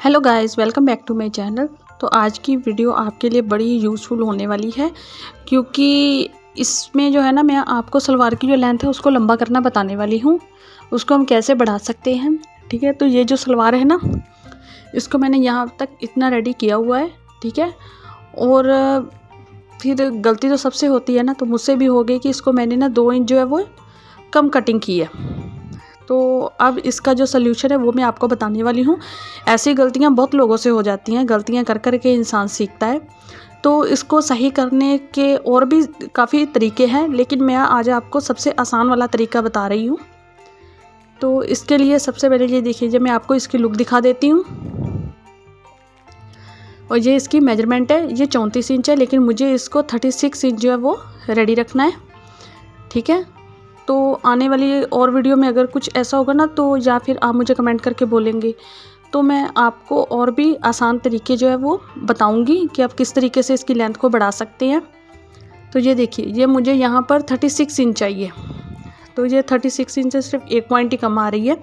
Hello guys, welcome back to my channel. तो आज की वीडियो आपके लिए बड़ी यूज़फुल होने वाली है, क्योंकि इसमें जो है ना, मैं आपको सलवार की जो लेंथ है उसको लंबा करना बताने वाली हूँ। उसको हम कैसे बढ़ा सकते हैं, ठीक है। तो ये जो सलवार है ना, इसको मैंने यहाँ तक इतना रेडी किया हुआ है, ठीक है। और फिर गलती तो सबसे होती है ना, तो मुझसे भी हो गई कि इसको मैंने ना 2 इंच जो है वो कम कटिंग की है। तो अब इसका जो सल्यूशन है वो मैं आपको बताने वाली हूँ। ऐसी गलतियाँ बहुत लोगों से हो जाती हैं, गलतियाँ कर कर के इंसान सीखता है। तो इसको सही करने के और भी काफ़ी तरीके हैं, लेकिन मैं आज आपको सबसे आसान वाला तरीका बता रही हूँ। तो इसके लिए सबसे पहले ये देखिए, जब मैं आपको इसकी लुक दिखा देती हूँ। और ये इसकी मेजरमेंट है, ये 34 इंच है, लेकिन मुझे इसको 36 इंच जो है वो रेडी रखना है, ठीक है। तो आने वाली और वीडियो में अगर कुछ ऐसा होगा ना, तो या फिर आप मुझे कमेंट करके बोलेंगे, तो मैं आपको और भी आसान तरीके जो है वो बताऊंगी कि आप किस तरीके से इसकी लेंथ को बढ़ा सकते हैं। तो ये देखिए, ये मुझे यहाँ पर 36 इंच चाहिए, तो ये 36 इंच से सिर्फ 1 पॉइंट ही कम आ रही है।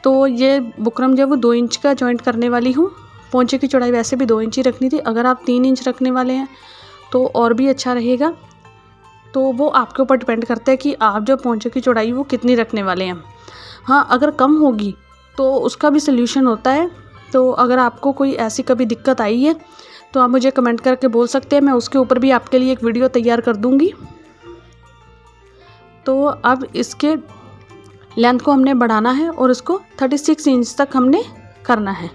तो ये बुकरम जो है वो 2 इंच का जॉइंट करने वाली हूँ। पोंचे की चौड़ाई वैसे भी 2 इंच ही रखनी थी, अगर आप 3 इंच रखने वाले हैं तो और भी अच्छा रहेगा। तो वो आपके ऊपर डिपेंड करता है कि आप जो पोंचे की चौड़ाई वो कितनी रखने वाले हैं। हाँ, अगर कम होगी तो उसका भी सल्यूशन होता है। तो अगर आपको कोई ऐसी कभी दिक्कत आई है तो आप मुझे कमेंट करके बोल सकते हैं, मैं उसके ऊपर भी आपके लिए एक वीडियो तैयार कर दूँगी। तो अब इसके लेंथ को हमने बढ़ाना है और इसको 36 इंच तक हमने करना है।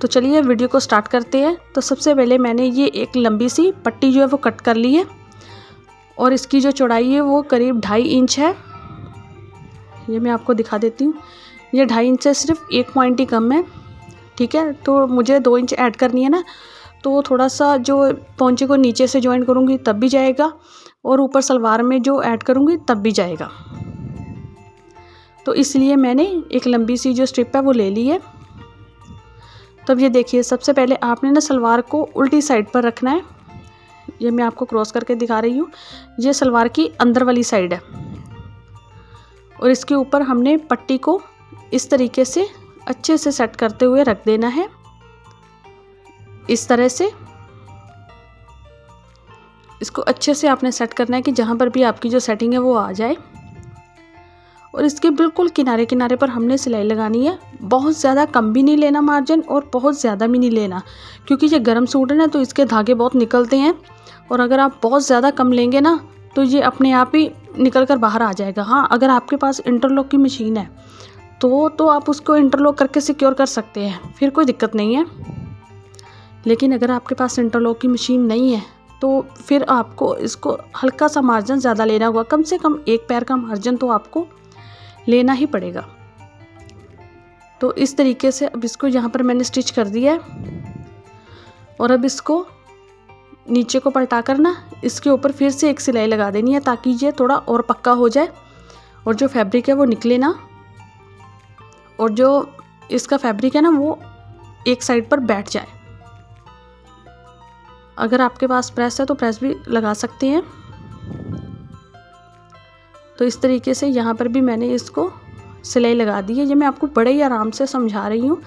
तो चलिए वीडियो को स्टार्ट करते हैं। तो सबसे पहले मैंने ये एक लंबी सी पट्टी जो है वो कट कर ली है, और इसकी जो चौड़ाई है वो करीब 2.5 इंच है। ये मैं आपको दिखा देती हूँ, ये 2.5 इंच से सिर्फ 1 पॉइंट ही कम है, ठीक है। तो मुझे 2 इंच ऐड करनी है ना, तो थोड़ा सा जो पोंचे को नीचे से जॉइन करूँगी तब भी जाएगा, और ऊपर सलवार में जो ऐड करूँगी तब भी जाएगा। तो इसलिए मैंने एक लंबी सी जो स्ट्रिप है वो ले ली है। तब ये देखिए, सबसे पहले आपने ना सलवार को उल्टी साइड पर रखना है। ये मैं आपको क्रॉस करके दिखा रही हूँ, ये सलवार की अंदर वाली साइड है। और इसके ऊपर हमने पट्टी को इस तरीके से अच्छे से सेट करते हुए रख देना है, इस तरह से। इसको अच्छे से आपने सेट करना है कि जहाँ पर भी आपकी जो सेटिंग है वो आ जाए। और इसके बिल्कुल किनारे किनारे पर हमने सिलाई लगानी है। बहुत ज़्यादा कम भी नहीं लेना मार्जिन, और बहुत ज़्यादा भी नहीं लेना, क्योंकि ये गर्म सूट है ना, तो इसके धागे बहुत निकलते हैं। और अगर आप बहुत ज़्यादा कम लेंगे ना, तो ये अपने आप ही निकल कर बाहर आ जाएगा। हाँ, अगर आपके पास इंटरलॉक की मशीन है तो आप उसको इंटरलॉक करके सिक्योर कर सकते हैं, फिर कोई दिक्कत नहीं है। लेकिन अगर आपके पास इंटरलॉक की मशीन नहीं है तो फिर आपको इसको हल्का सा मार्जिन ज़्यादा लेना होगा, कम से कम 1 पैर का मार्जिन तो आपको लेना ही पड़ेगा। तो इस तरीके से अब इसको यहाँ पर मैंने स्टिच कर दिया है। और अब इसको नीचे को पलटा कर ना, इसके ऊपर फिर से एक सिलाई लगा देनी है, ताकि ये थोड़ा और पक्का हो जाए और जो फैब्रिक है वो निकले ना। और जो इसका फैब्रिक है ना, वो एक साइड पर बैठ जाए। अगर आपके पास प्रेस है तो प्रेस भी लगा सकते हैं। तो इस तरीके से यहाँ पर भी मैंने इसको सिलाई लगा दी है। ये मैं आपको बड़े ही आराम से समझा रही हूँ,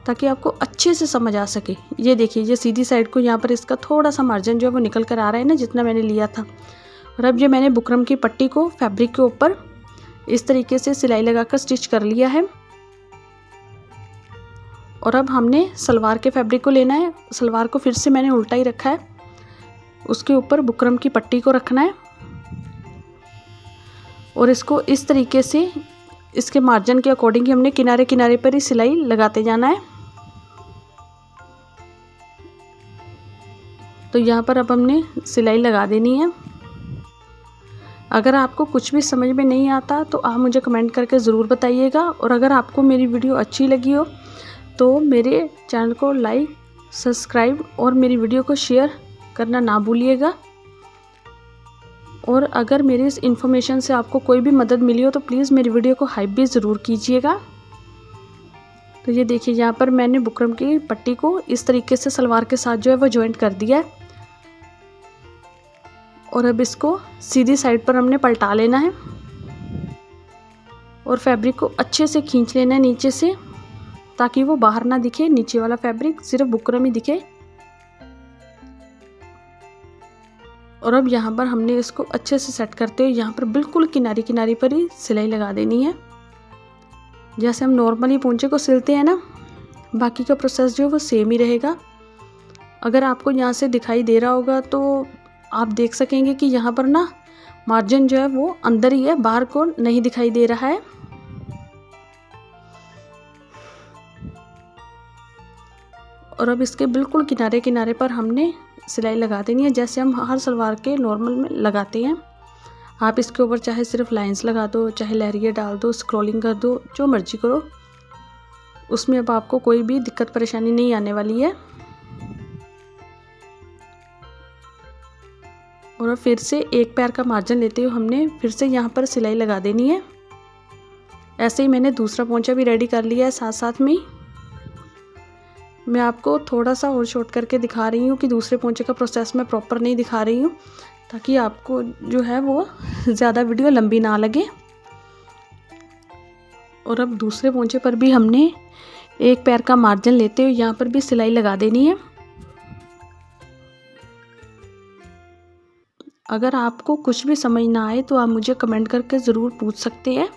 ताकि आपको अच्छे से समझ आ सके। ये देखिए, ये सीधी साइड को यहाँ पर इसका थोड़ा सा मार्जिन जो है वो निकल कर आ रहा है ना, जितना मैंने लिया था। और अब ये मैंने बुकरम की पट्टी को फैब्रिक के ऊपर इस तरीके से सिलाई लगाकर स्टिच कर लिया है। और अब हमने सलवार के फैब्रिक को लेना है। सलवार को फिर से मैंने उल्टा ही रखा है, उसके ऊपर बुकरम की पट्टी को रखना है, और इसको इस तरीके से इसके मार्जिन के अकॉर्डिंग हमने किनारे किनारे पर ही सिलाई लगाते जाना है। तो यहाँ पर अब हमने सिलाई लगा देनी है। अगर आपको कुछ भी समझ में नहीं आता तो आप मुझे कमेंट करके ज़रूर बताइएगा। और अगर आपको मेरी वीडियो अच्छी लगी हो तो मेरे चैनल को लाइक, सब्सक्राइब और मेरी वीडियो को शेयर करना ना भूलिएगा। और अगर मेरी इस इन्फॉर्मेशन से आपको कोई भी मदद मिली हो तो प्लीज़ मेरी वीडियो को हाइप भी ज़रूर कीजिएगा। तो ये देखिए, यहाँ पर मैंने बुकरम की पट्टी को इस तरीके से सलवार के साथ जो है वो जॉइंट कर दिया है। और अब इसको सीधी साइड पर हमने पलटा लेना है और फैब्रिक को अच्छे से खींच लेना है नीचे से। ताकि वो बाहर ना दिखे, नीचे वाला फैब्रिक सिर्फ बुकरम ही दिखे। और अब यहाँ पर हमने इसको अच्छे से सेट करते हुए यहाँ पर बिल्कुल किनारी किनारी पर ही सिलाई लगा देनी है। जैसे हम नॉर्मली पोंचे को सिलते हैं ना, बाकी का प्रोसेस जो है वो सेम ही रहेगा। अगर आपको यहाँ से दिखाई दे रहा होगा तो आप देख सकेंगे कि यहाँ पर ना मार्जिन जो है वो अंदर ही है, बाहर को नहीं दिखाई दे रहा है। और अब इसके बिल्कुल किनारे किनारे पर हमने सिलाई लगा देनी है, जैसे हम हर सलवार के नॉर्मल में लगाते हैं। आप इसके ऊपर चाहे सिर्फ लाइंस लगा दो, चाहे लहरिया डाल दो, स्क्रॉलिंग कर दो, जो मर्जी करो, उसमें अब आपको कोई भी दिक्कत परेशानी नहीं आने वाली है। और अब फिर से एक पैर का मार्जिन लेते हुए हमने फिर से यहाँ पर सिलाई लगा देनी है। ऐसे ही मैंने दूसरा पोंचा भी रेडी कर लिया है साथ साथ में ही। मैं आपको थोड़ा सा और शॉर्ट करके दिखा रही हूँ कि दूसरे पोंचे का प्रोसेस मैं प्रॉपर नहीं दिखा रही हूँ, ताकि आपको जो है वो ज़्यादा वीडियो लंबी ना लगे। और अब दूसरे पोंचे पर भी हमने एक पैर का मार्जिन लेते हुए यहाँ पर भी सिलाई लगा देनी है। अगर आपको कुछ भी समझ ना आए तो आप मुझे कमेंट करके ज़रूर पूछ सकते हैं।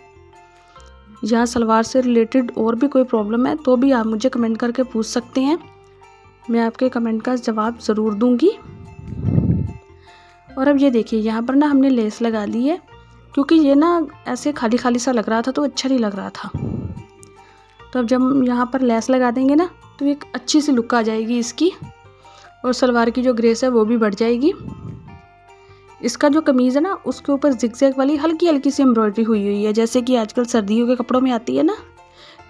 यहाँ सलवार से रिलेटेड और भी कोई प्रॉब्लम है तो भी आप मुझे कमेंट करके पूछ सकते हैं, मैं आपके कमेंट का जवाब ज़रूर दूंगी। और अब ये देखिए यहाँ पर ना हमने लेस लगा दी है, क्योंकि ये ना ऐसे खाली खाली सा लग रहा था तो अच्छा नहीं लग रहा था। तो अब जब हम यहाँ पर लेस लगा देंगे ना तो एक अच्छी सी लुक आ जाएगी इसकी, और सलवार की जो ग्रेस है वो भी बढ़ जाएगी। इसका जो कमीज़ है ना उसके ऊपर जिगजैग वाली हल्की हल्की सी एम्ब्रॉयडरी हुई है, जैसे कि आजकल सर्दियों के कपड़ों में आती है ना,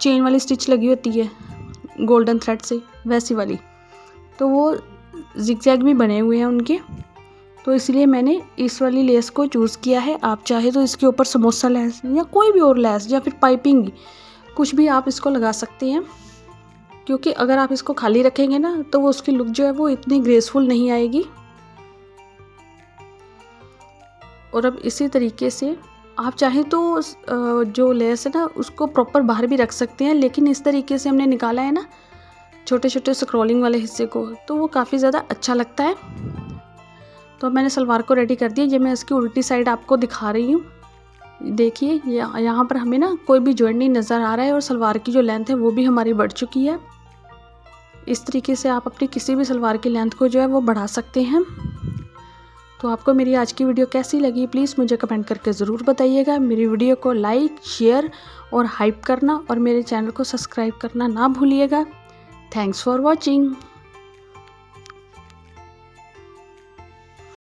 चेन वाली स्टिच लगी होती है गोल्डन थ्रेड से, वैसी वाली। तो वो जिगजैग भी बने हुए हैं उनके, तो इसलिए मैंने इस वाली लेस को चूज़ किया है। आप चाहे तो इसके ऊपर समोसा लेस या कोई भी और लेस या फिर पाइपिंग कुछ भी आप इसको लगा सकते हैं, क्योंकि अगर आप इसको खाली रखेंगे ना तो वो उसकी लुक जो है वो इतनी ग्रेसफुल नहीं आएगी। और अब इसी तरीके से आप चाहें तो जो लेस है ना उसको प्रॉपर बाहर भी रख सकते हैं, लेकिन इस तरीके से हमने निकाला है ना छोटे छोटे स्क्रॉलिंग वाले हिस्से को, तो वो काफ़ी ज़्यादा अच्छा लगता है। तो अब मैंने सलवार को रेडी कर दिया। ये मैं इसकी उल्टी साइड आपको दिखा रही हूँ। देखिए यहाँ पर हमें ना कोई भी जॉइंट नहीं नज़र आ रहा है, और सलवार की जो लेंथ है वो भी हमारी बढ़ चुकी है। इस तरीके से आप अपनी किसी भी सलवार की लेंथ को जो है वो बढ़ा सकते हैं। तो आपको मेरी आज की वीडियो कैसी लगी प्लीज़ मुझे कमेंट करके ज़रूर बताइएगा। मेरी वीडियो को लाइक, शेयर और हाइप करना, और मेरे चैनल को सब्सक्राइब करना ना भूलिएगा। Thanks for watching.